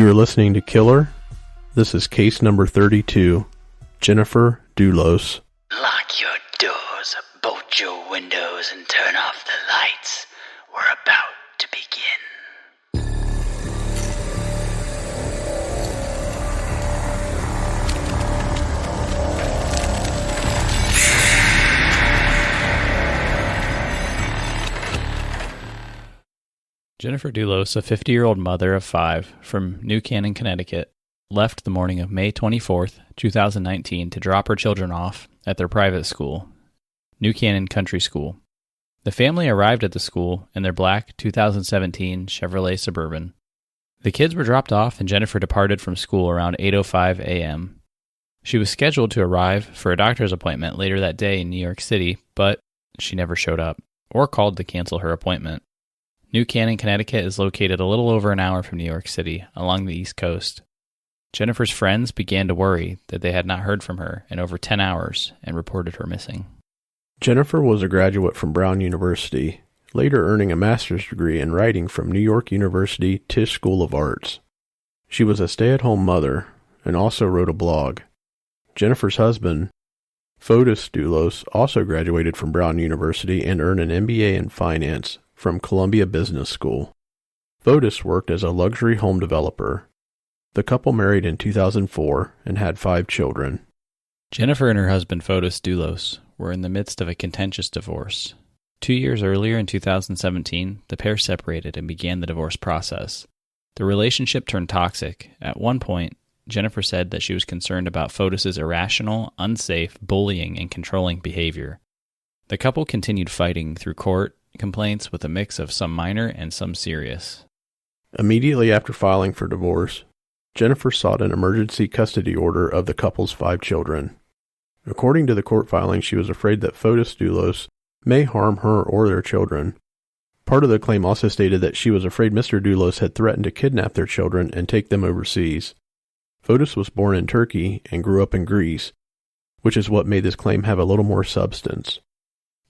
You are listening to Killer. This is case number 32, Jennifer Dulos. Lock your doors, bolt your windows, and turn off the lights. We're about to begin. Jennifer Dulos, a 50-year-old mother of 5 from New Canaan, Connecticut, left the morning of May 24th, 2019 to drop her children off at their private school, New Canaan Country School. The family arrived at the school in their black 2017 Chevrolet Suburban. The kids were dropped off and Jennifer departed from school around 8:05 a.m. She was scheduled to arrive for a doctor's appointment later that day in New York City, but she never showed up or called to cancel her appointment. New Canaan, Connecticut is located a little over an hour from New York City, along the East Coast. Jennifer's friends began to worry that they had not heard from her in over 10 hours and reported her missing. Jennifer was a graduate from Brown University, later earning a master's degree in writing from New York University Tisch School of Arts. She was a stay-at-home mother and also wrote a blog. Jennifer's husband, Fotis Dulos, also graduated from Brown University and earned an MBA in finance from Columbia Business School. Fotis worked as a luxury home developer. The couple married in 2004 and had 5 children. Jennifer and her husband Fotis Dulos were in the midst of a contentious divorce. 2 years earlier, in 2017, the pair separated and began the divorce process. The relationship turned toxic. At one point, Jennifer said that she was concerned about Fotis' irrational, unsafe, bullying, and controlling behavior. The couple continued fighting through court complaints with a mix of some minor and some serious. Immediately after filing for divorce, Jennifer sought an emergency custody order of the couple's 5 children. According to the court filing, she was afraid that Fotis Dulos may harm her or their children. Part of the claim also stated that she was afraid Mr. Dulos had threatened to kidnap their children and take them overseas. Fotis was born in Turkey and grew up in Greece, which is what made this claim have a little more substance.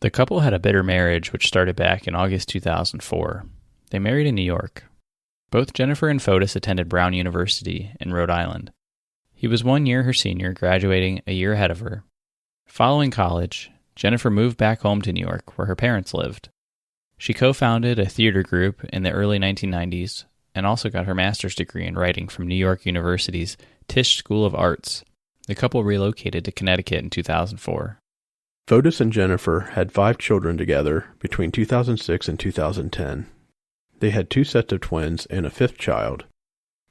The couple had a bitter marriage which started back in August 2004. They married in New York. Both Jennifer and Fotis attended Brown University in Rhode Island. He was 1 year her senior, graduating a year ahead of her. Following college, Jennifer moved back home to New York, where her parents lived. She co-founded a theater group in the early 1990s and also got her master's degree in writing from New York University's Tisch School of Arts. The couple relocated to Connecticut in 2004. Fotis and Jennifer had 5 children together between 2006 and 2010. They had 2 sets of twins and a 5th child.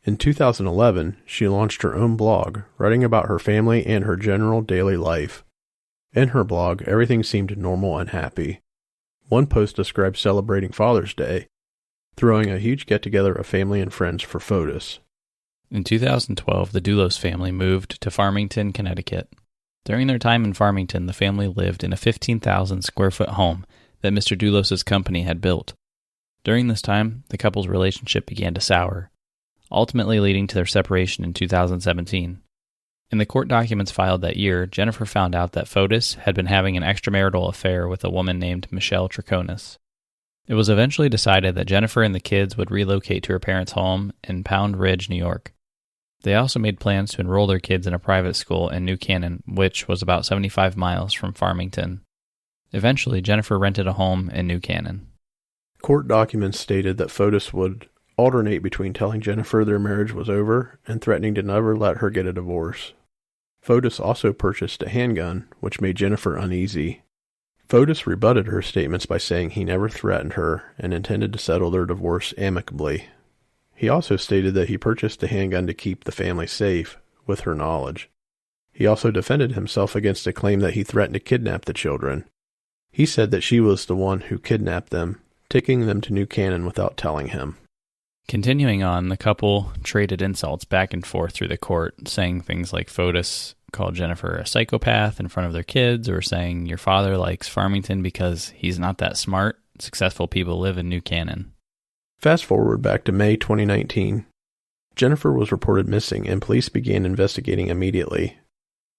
In 2011, she launched her own blog, writing about her family and her general daily life. In her blog, everything seemed normal and happy. One post described celebrating Father's Day, throwing a huge get-together of family and friends for Fotis. In 2012, the Dulos family moved to Farmington, Connecticut. During their time in Farmington, the family lived in a 15,000-square-foot home that Mr. Dulos' company had built. During this time, the couple's relationship began to sour, ultimately leading to their separation in 2017. In the court documents filed that year, Jennifer found out that Fotis had been having an extramarital affair with a woman named Michelle Triconis. It was eventually decided that Jennifer and the kids would relocate to her parents' home in Pound Ridge, New York. They also made plans to enroll their kids in a private school in New Canaan, which was about 75 miles from Farmington. Eventually, Jennifer rented a home in New Canaan. Court documents stated that Fotis would alternate between telling Jennifer their marriage was over and threatening to never let her get a divorce. Fotis also purchased a handgun, which made Jennifer uneasy. Fotis rebutted her statements by saying he never threatened her and intended to settle their divorce amicably. He also stated that he purchased the handgun to keep the family safe, with her knowledge. He also defended himself against a claim that he threatened to kidnap the children. He said that she was the one who kidnapped them, taking them to New Canaan without telling him. Continuing on, the couple traded insults back and forth through the court, saying things like Fotis called Jennifer a psychopath in front of their kids, or saying your father likes Farmington because he's not that smart. Successful people live in New Canaan. Fast forward back to May 2019. Jennifer was reported missing and police began investigating immediately.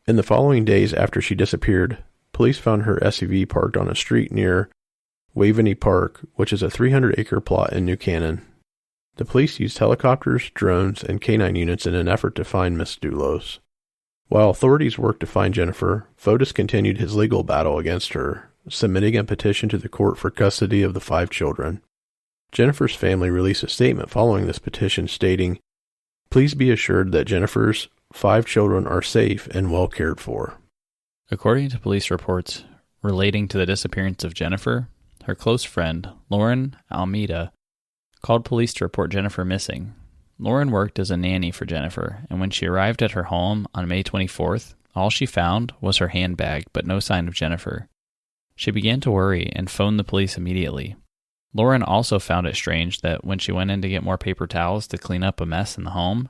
In the following days after she disappeared, police found her SUV parked on a street near Waveney Park, which is a 300-acre plot in New Canaan. The police used helicopters, drones, and canine units in an effort to find Miss Dulos. While authorities worked to find Jennifer, Fotis continued his legal battle against her, submitting a petition to the court for custody of the 5 children. Jennifer's family released a statement following this petition stating, "Please be assured that Jennifer's 5 children are safe and well cared for." According to police reports relating to the disappearance of Jennifer, her close friend, Lauren Almeida, called police to report Jennifer missing. Lauren worked as a nanny for Jennifer, and when she arrived at her home on May 24th, all she found was her handbag, but no sign of Jennifer. She began to worry and phoned the police immediately. Lauren also found it strange that when she went in to get more paper towels to clean up a mess in the home,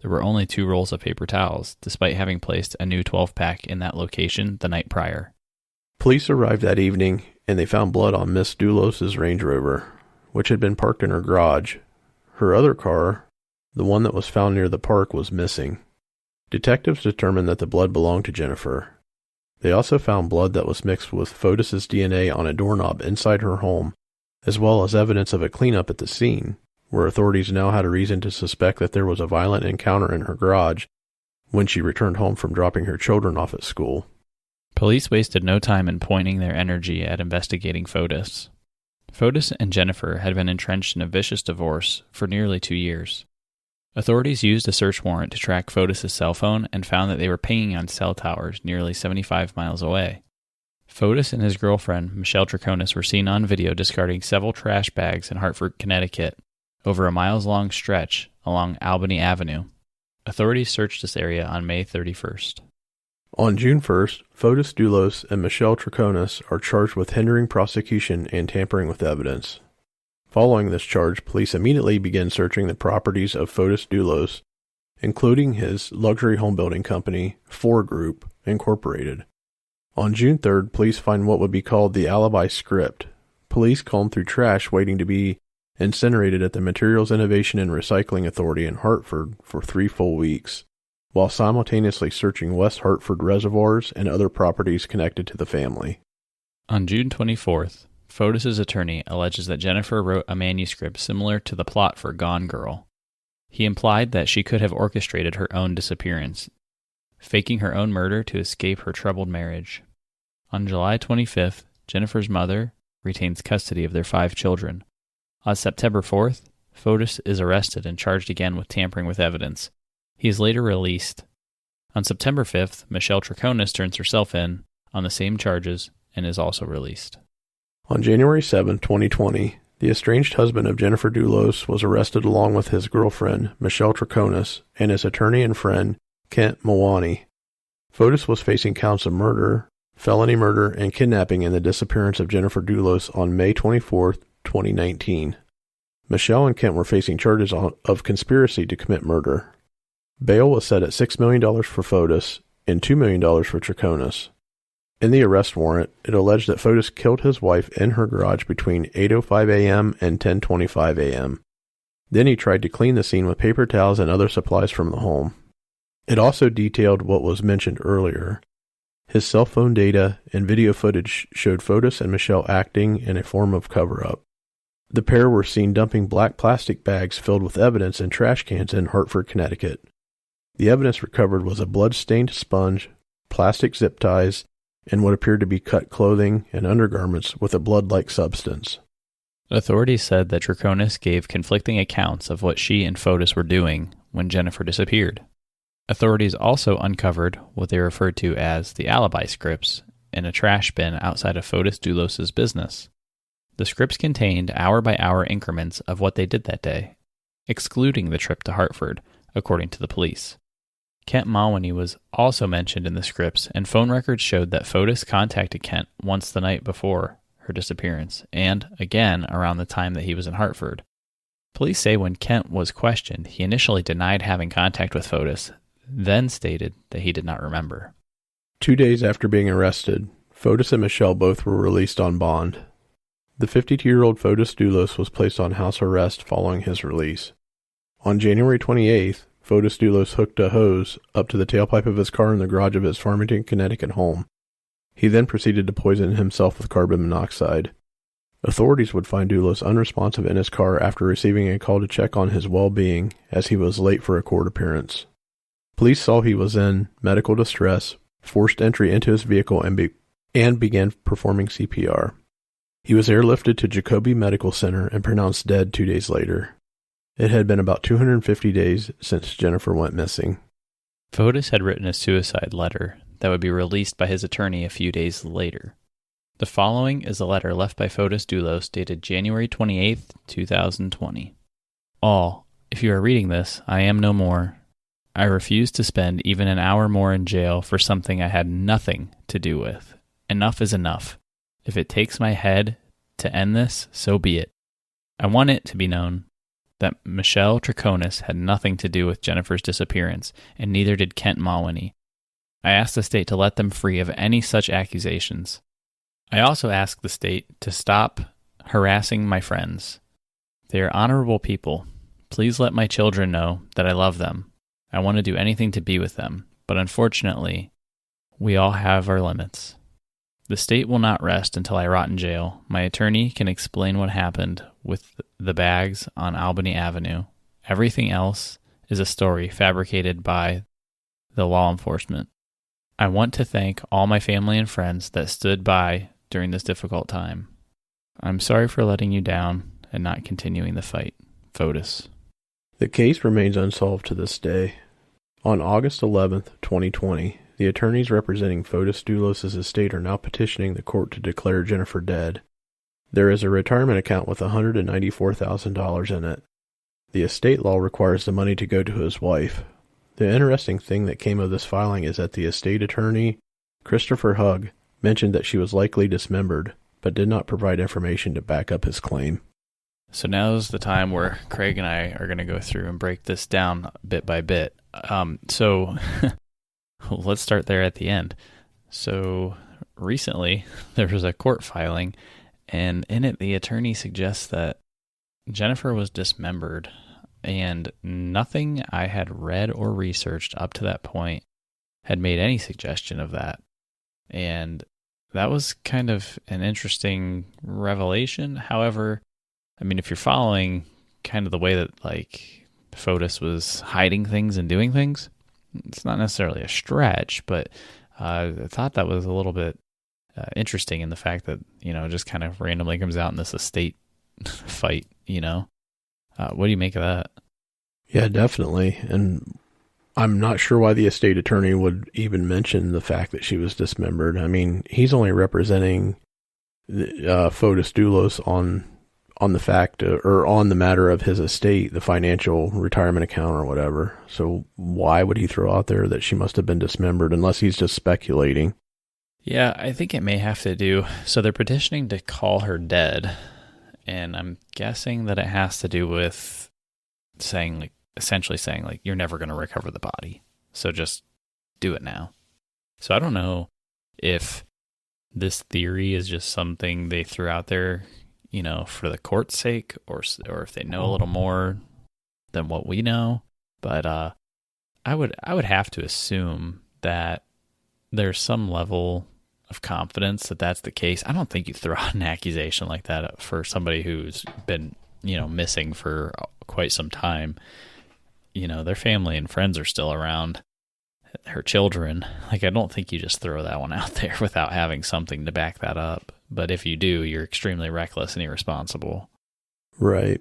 there were only 2 rolls of paper towels, despite having placed a new 12-pack in that location the night prior. Police arrived that evening, and they found blood on Miss Dulos' Range Rover, which had been parked in her garage. Her other car, the one that was found near the park, was missing. Detectives determined that the blood belonged to Jennifer. They also found blood that was mixed with Fotis' DNA on a doorknob inside her home, as well as evidence of a cleanup at the scene, where authorities now had a reason to suspect that there was a violent encounter in her garage when she returned home from dropping her children off at school. Police wasted no time in pointing their energy at investigating Fotis. Fotis and Jennifer had been entrenched in a vicious divorce for nearly 2 years. Authorities used a search warrant to track Fotis' cell phone and found that they were pinging on cell towers nearly 75 miles away. Fotis and his girlfriend, Michelle Troconis, were seen on video discarding several trash bags in Hartford, Connecticut, over a miles-long stretch along Albany Avenue. Authorities searched this area on May 31st. On June 1st, Fotis Dulos and Michelle Troconis are charged with hindering prosecution and tampering with evidence. Following this charge, police immediately began searching the properties of Fotis Dulos, including his luxury home building company, 4 Group, Incorporated. On June 3rd, police find what would be called the alibi script. Police combed through trash waiting to be incinerated at the Materials Innovation and Recycling Authority in Hartford for 3 full weeks, while simultaneously searching West Hartford reservoirs and other properties connected to the family. On June 24th, Fotis' attorney alleges that Jennifer wrote a manuscript similar to the plot for Gone Girl. He implied that she could have orchestrated her own disappearance, faking her own murder to escape her troubled marriage. On July 25th, Jennifer's mother retains custody of their 5 children. On September 4th, Fotis is arrested and charged again with tampering with evidence. He is later released. On September 5th, Michelle Troconis turns herself in on the same charges and is also released. On January 7, 2020, the estranged husband of Jennifer Dulos was arrested along with his girlfriend, Michelle Troconis, and his attorney and friend, Kent Mawani. Fotis was facing counts of murder, felony murder, and kidnapping in the disappearance of Jennifer Dulos on May 24, 2019. Michelle and Kent were facing charges of conspiracy to commit murder. Bail was set at $6 million for Fotis and $2 million for Troconis. In the arrest warrant, it alleged that Fotis killed his wife in her garage between 8:05 a.m. and 10:25 a.m. Then he tried to clean the scene with paper towels and other supplies from the home. It also detailed what was mentioned earlier. His cell phone data and video footage showed Fotis and Michelle acting in a form of cover-up. The pair were seen dumping black plastic bags filled with evidence in trash cans in Hartford, Connecticut. The evidence recovered was a blood-stained sponge, plastic zip ties, and what appeared to be cut clothing and undergarments with a blood-like substance. Authorities said that Troconis gave conflicting accounts of what she and Fotis were doing when Jennifer disappeared. Authorities also uncovered what they referred to as the alibi scripts in a trash bin outside of Fotis Dulos' business. The scripts contained hour-by-hour increments of what they did that day, excluding the trip to Hartford, according to the police. Kent Mawani was also mentioned in the scripts, and phone records showed that Fotis contacted Kent once the night before her disappearance, and again around the time that he was in Hartford. Police say when Kent was questioned, he initially denied having contact with Fotis, then stated that he did not remember. 2 days after being arrested, Fotis and Michelle both were released on bond. The 52-year-old Fotis Dulos was placed on house arrest following his release. On January 28th, Fotis Dulos hooked a hose up to the tailpipe of his car in the garage of his Farmington, Connecticut home. He then proceeded to poison himself with carbon monoxide. Authorities would find Dulos unresponsive in his car after receiving a call to check on his well-being as he was late for a court appearance. Police saw he was in medical distress, forced entry into his vehicle, and began performing CPR. He was airlifted to Jacobi Medical Center and pronounced dead 2 days later. It had been about 250 days since Jennifer went missing. Fotis had written a suicide letter that would be released by his attorney a few days later. The following is a letter left by Fotis Dulos dated January 28th, 2020. All, if you are reading this, I am no more. I refuse to spend even an hour more in jail for something I had nothing to do with. Enough is enough. If it takes my head to end this, so be it. I want it to be known that Michelle Traconis had nothing to do with Jennifer's disappearance, and neither did Kent Mawhinney. I ask the state to let them free of any such accusations. I also ask the state to stop harassing my friends. They are honorable people. Please let my children know that I love them. I want to do anything to be with them, but unfortunately, we all have our limits. The state will not rest until I rot in jail. My attorney can explain what happened with the bags on Albany Avenue. Everything else is a story fabricated by the law enforcement. I want to thank all my family and friends that stood by during this difficult time. I'm sorry for letting you down and not continuing the fight. Fotis. The case remains unsolved to this day. On August 11th, 2020, the attorneys representing Fotis Dulos' estate are now petitioning the court to declare Jennifer dead. There is a retirement account with $194,000 in it. The estate law requires the money to go to his wife. The interesting thing that came of this filing is that the estate attorney, Christopher Hugg, mentioned that she was likely dismembered, but did not provide information to back up his claim. So now's the time where Craig and I are going to go through and break this down bit by bit. So let's start there at the end. So recently there was a court filing, and in it the attorney suggests that Jennifer was dismembered, and nothing I had read or researched up to that point had made any suggestion of that. And that was kind of an interesting revelation. However, I mean, if you're following kind of the way that like Fotis was hiding things and doing things, it's not necessarily a stretch, but I thought that was a little bit interesting in the fact that, you know, just kind of randomly comes out in this estate fight, you know. What do you make of that? Yeah, definitely. And I'm not sure why the estate attorney would even mention the fact that she was dismembered. I mean, he's only representing Fotis Dulos on the fact or on the matter of his estate, the financial retirement account or whatever. So why would he throw out there that she must have been dismembered unless he's just speculating? Yeah, I think it may have to do. So they're petitioning to call her dead, and I'm guessing that it has to do with essentially saying you're never going to recover the body, so just do it now. So I don't know if this theory is just something they threw out there, you know, for the court's sake, or if they know a little more than what we know. But I would have to assume that there's some level of confidence that that's the case. I don't think you throw out an accusation like that for somebody who's been, you know, missing for quite some time. You know, their family and friends are still around, her children. Like, I don't think you just throw that one out there without having something to back that up. But if you do, you're extremely reckless and irresponsible. Right.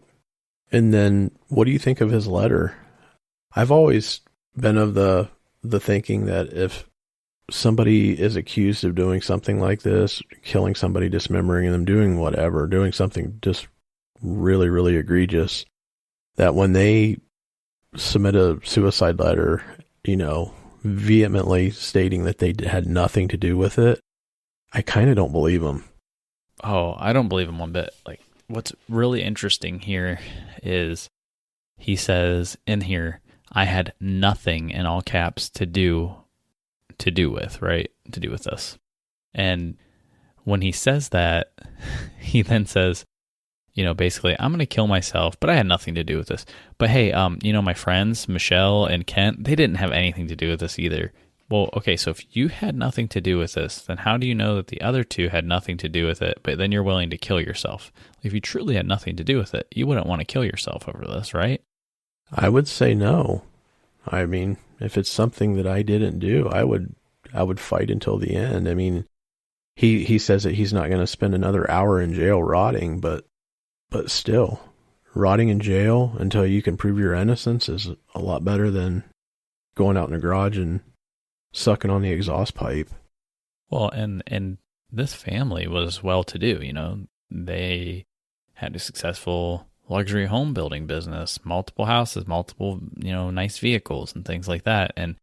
And then what do you think of his letter? I've always been of the thinking that if somebody is accused of doing something like this, killing somebody, dismembering them, doing whatever, doing something just really, really egregious, that when they submit a suicide letter, you know, vehemently stating that they had nothing to do with it, I kind of don't believe them. Oh, I don't believe him one bit. Like, what's really interesting here is he says in here, I had nothing, in all caps, to do with, right? To do with this. And when he says that, he then says, you know, basically, I'm going to kill myself, but I had nothing to do with this. But hey, you know, my friends, Michelle and Kent, they didn't have anything to do with this either. Well, okay, so if you had nothing to do with this, then how do you know that the other two had nothing to do with it, but then you're willing to kill yourself? If you truly had nothing to do with it, you wouldn't want to kill yourself over this, right? I would say no. I mean, if it's something that I didn't do, I would fight until the end. I mean, he says that he's not going to spend another hour in jail rotting, but still, rotting in jail until you can prove your innocence is a lot better than going out in the garage and sucking on the exhaust pipe. Well, and this family was well-to-do, They had a successful luxury home building business, multiple houses, multiple, nice vehicles and things like that. And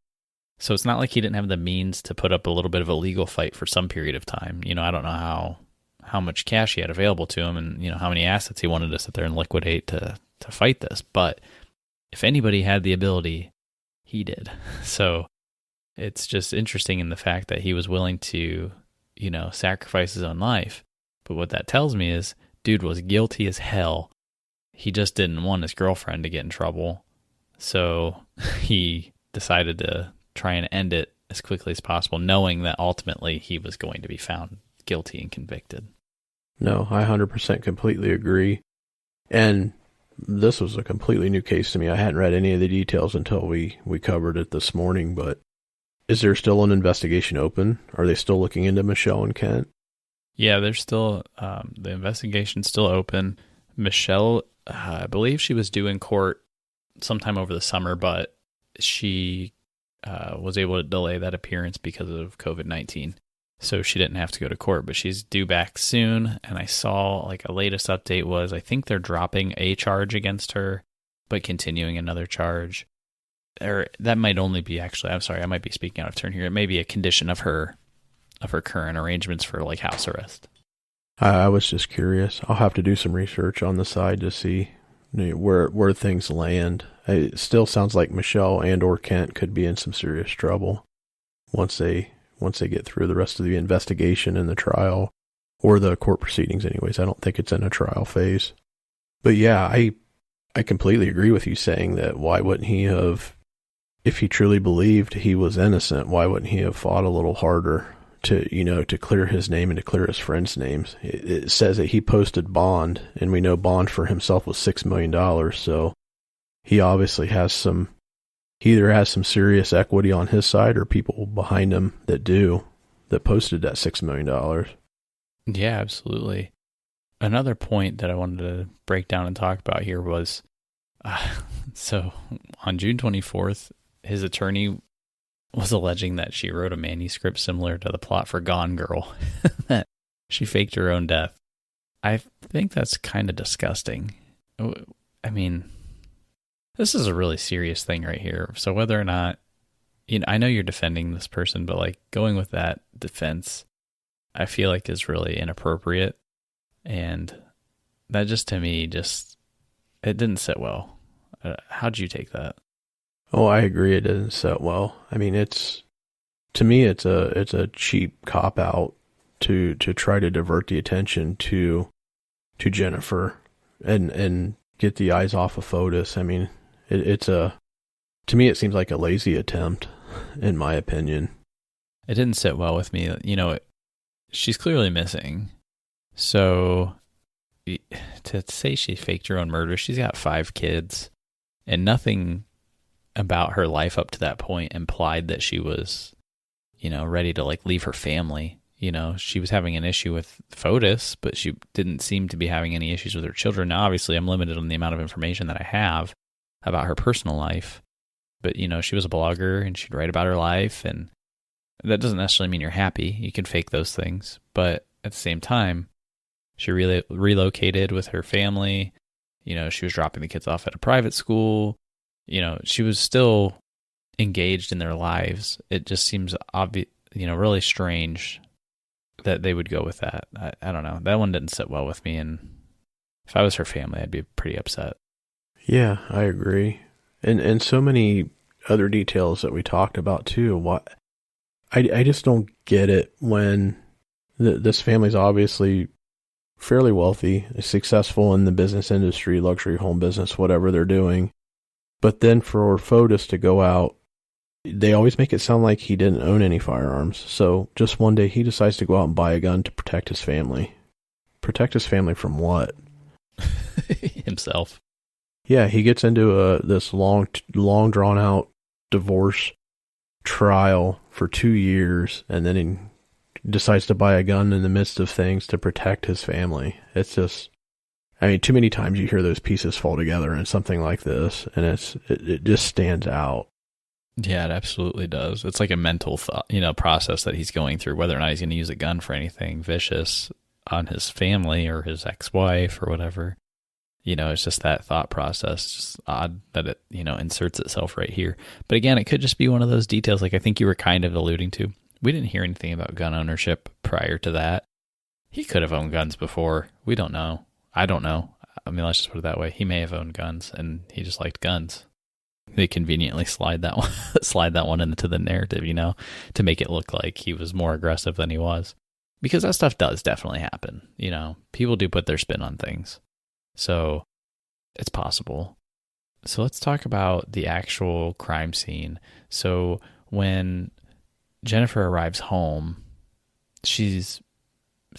so it's not like he didn't have the means to put up a little bit of a legal fight for some period of time. I don't know how much cash he had available to him and, how many assets he wanted to sit there and liquidate to fight this. But if anybody had the ability, he did. So it's just interesting in the fact that he was willing to, sacrifice his own life. But what that tells me is, dude was guilty as hell. He just didn't want his girlfriend to get in trouble. So he decided to try and end it as quickly as possible, knowing that ultimately he was going to be found guilty and convicted. No, I 100% completely agree. And this was a completely new case to me. I hadn't read any of the details until we covered it this morning, but is there still an investigation open? Are they still looking into Michelle and Kent? Yeah, there's still, the investigation's still open. Michelle, I believe she was due in court sometime over the summer, but she was able to delay that appearance because of COVID-19. So she didn't have to go to court, but she's due back soon. And I saw a latest update was I think they're dropping a charge against her, but continuing another charge. Or that might only be I'm sorry, I might be speaking out of turn here. It may be a condition of her current arrangements for house arrest. I was just curious. I'll have to do some research on the side to see where things land. It still sounds like Michelle and or Kent could be in some serious trouble once they get through the rest of the investigation and the trial, or the court proceedings anyways. I don't think it's in a trial phase. But yeah, I completely agree with you saying that why wouldn't he have, if he truly believed he was innocent, why wouldn't he have fought a little harder to clear his name and to clear his friends' names? It says that he posted bond, and we know bond for himself was $6 million. So he obviously he either has some serious equity on his side or people behind him that posted that $6 million. Yeah, absolutely. Another point that I wanted to break down and talk about here was, so on June 24th, his attorney was alleging that she wrote a manuscript similar to the plot for Gone Girl, that she faked her own death. I think that's kind of disgusting. I mean, this is a really serious thing right here. So whether or not, I know you're defending this person, but going with that defense, I feel like is really inappropriate. And that just, to me, it didn't sit well. How'd you take that? Oh, I agree. It didn't sit well. I mean, to me, it's a cheap cop out to try to divert the attention to Jennifer and get the eyes off of Fotis. I mean, to me, it seems like a lazy attempt, in my opinion. It didn't sit well with me. She's clearly missing. So to say she faked her own murder, she's got 5 kids, and nothing about her life up to that point implied that she was, ready to leave her family. She was having an issue with Fotis, but she didn't seem to be having any issues with her children. Now, obviously, I'm limited on the amount of information that I have about her personal life, but, she was a blogger and she'd write about her life, and that doesn't necessarily mean you're happy. You can fake those things, but at the same time, she really relocated with her family. She was dropping the kids off at a private school. She was still engaged in their lives. It just seems obvious, really strange that they would go with that. I don't know. That one didn't sit well with me, and if I was her family, I'd be pretty upset. Yeah, I agree. And so many other details that we talked about too. I just don't get it when this family's obviously fairly wealthy, successful in the business industry, luxury home business, whatever they're doing. But then for Fotis to go out They always make it sound like he didn't own any firearms. So just one day he decides to go out and buy a gun to protect his family. Protect his family from what? Himself. Yeah, he gets into this long drawn out divorce trial for 2 years, and then he decides to buy a gun in the midst of things to protect his family. It's just, I mean, too many times you hear those pieces fall together in something like this, and it just stands out. Yeah, it absolutely does. It's like a mental thought, process that he's going through, whether or not he's going to use a gun for anything vicious on his family or his ex-wife or whatever. It's just that thought process. It's just odd that it, inserts itself right here. But again, it could just be one of those details like I think you were kind of alluding to. We didn't hear anything about gun ownership prior to that. He could have owned guns before. We don't know. I don't know. I mean, let's just put it that way. He may have owned guns, and he just liked guns. They conveniently slide that one into the narrative, to make it look like he was more aggressive than he was. Because that stuff does definitely happen. People do put their spin on things. So it's possible. So let's talk about the actual crime scene. So when Jennifer arrives home, she's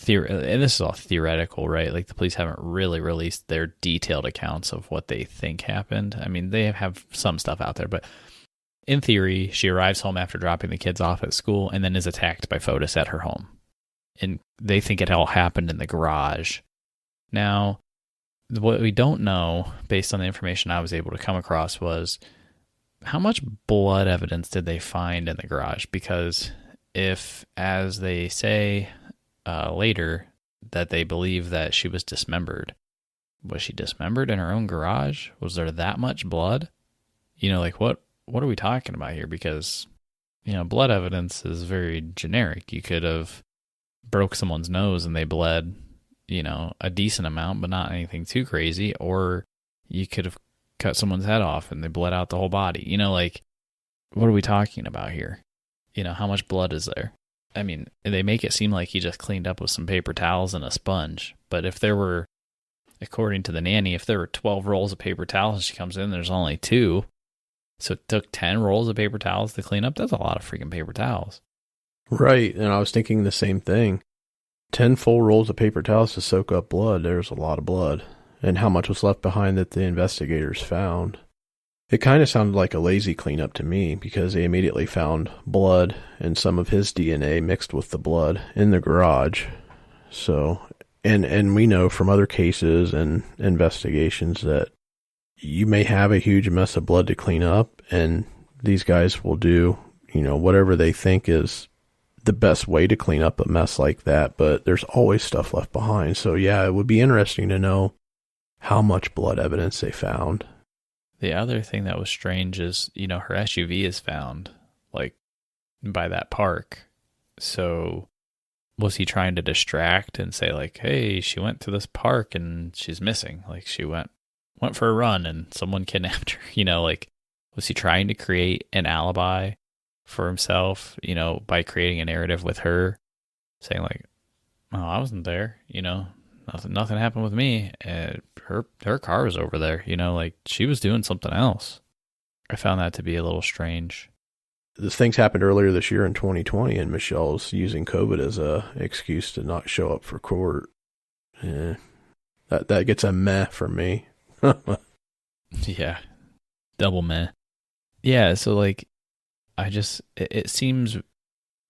and this is all theoretical, right? Like the police haven't really released their detailed accounts of what they think happened. I mean, they have some stuff out there, but in theory, she arrives home after dropping the kids off at school and then is attacked by Fotis at her home. And they think it all happened in the garage. Now, what we don't know, based on the information I was able to come across, was how much blood evidence did they find in the garage? Because if, as they say later, that they believe that she was dismembered, was she dismembered in her own garage? Was there that much blood? Like what are we talking about here? Because, blood evidence is very generic. You could have broke someone's nose and they bled, a decent amount, but not anything too crazy. Or you could have cut someone's head off and they bled out the whole body. What are we talking about here? How much blood is there? I mean, they make it seem like he just cleaned up with some paper towels and a sponge. But if there were, according to the nanny, if there were 12 rolls of paper towels and she comes in, there's only 2. So it took 10 rolls of paper towels to clean up. That's a lot of freaking paper towels. Right, and I was thinking the same thing. 10 full rolls of paper towels to soak up blood. There's a lot of blood. And how much was left behind that the investigators found. It kind of sounded like a lazy cleanup to me because they immediately found blood and some of his DNA mixed with the blood in the garage. So, and we know from other cases and investigations that you may have a huge mess of blood to clean up, and these guys will do, whatever they think is the best way to clean up a mess like that, but there's always stuff left behind. So yeah, it would be interesting to know how much blood evidence they found. The other thing that was strange is, her SUV is found, like, by that park. So was he trying to distract and say, like, hey, she went to this park and she's missing? Like, she went for a run and someone kidnapped her, was he trying to create an alibi for himself, by creating a narrative with her, saying, like, oh, I wasn't there, nothing happened with me. Her car was over there, like she was doing something else. I found that to be a little strange. The things happened earlier this year in 2020, and Michelle's using COVID as a excuse to not show up for court. That gets a meh from me. Yeah, double meh. Yeah, so like, it seems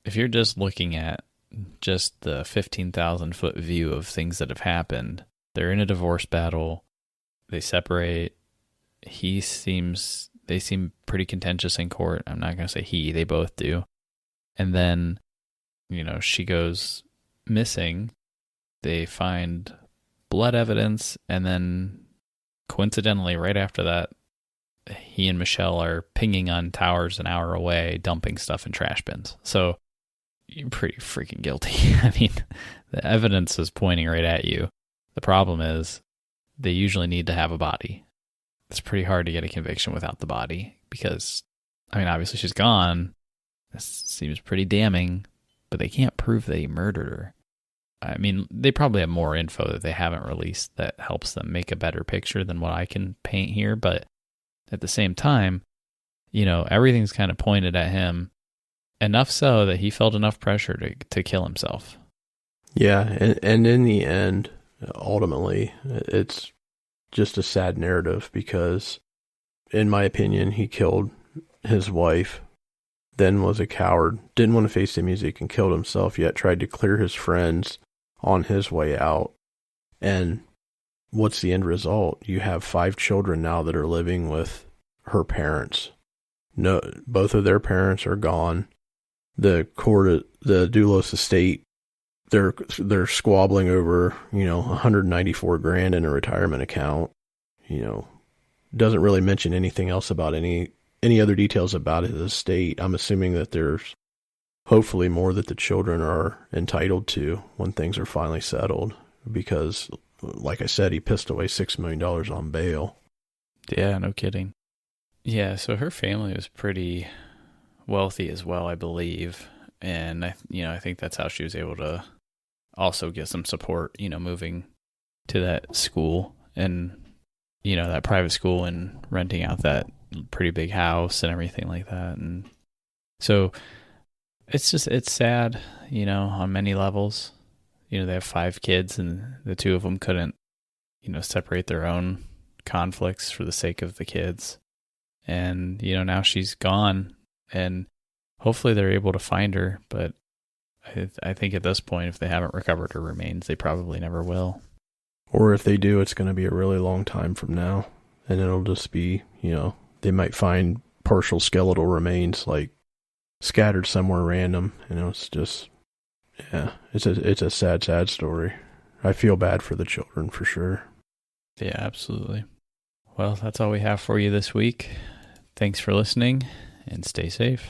if you're just looking at just the 15,000 foot view of things that have happened, they're in a divorce battle, they separate, they seem pretty contentious in court. I'm not going to say they both do. And then, she goes missing, they find blood evidence, and then coincidentally right after that, he and Michelle are pinging on towers an hour away, dumping stuff in trash bins. So you're pretty freaking guilty. I mean, the evidence is pointing right at you. The problem is they usually need to have a body. It's pretty hard to get a conviction without the body because, I mean, obviously she's gone. This seems pretty damning, but they can't prove that he murdered her. I mean, they probably have more info that they haven't released that helps them make a better picture than what I can paint here, but at the same time, everything's kind of pointed at him, enough so that he felt enough pressure to kill himself. Yeah, and in the end, ultimately, it's just a sad narrative because, in my opinion, he killed his wife, then was a coward, didn't want to face the music and killed himself, yet tried to clear his friends on his way out. And what's the end result? You have 5 children now that are living with her parents. No, both of their parents are gone. The Dulos estate, they're squabbling over, $194,000 in a retirement account. Doesn't really mention anything else about any other details about his estate. I'm assuming that there's hopefully more that the children are entitled to when things are finally settled, because like I said, he pissed away $6 million on bail. Yeah, no kidding. Yeah, so her family was pretty wealthy as well, I believe. And I think that's how she was able to also get some support, moving to that school and, that private school and renting out that pretty big house and everything like that. And so it's sad, on many levels. They have 5 kids and the 2 of them couldn't, separate their own conflicts for the sake of the kids. And, now she's gone and hopefully they're able to find her. But I think at this point, if they haven't recovered her remains, they probably never will. Or if they do, it's going to be a really long time from now. And it'll just be, they might find partial skeletal remains like scattered somewhere random. It's just, yeah, it's a sad, sad story. I feel bad for the children for sure. Yeah, absolutely. Well, that's all we have for you this week. Thanks for listening and stay safe.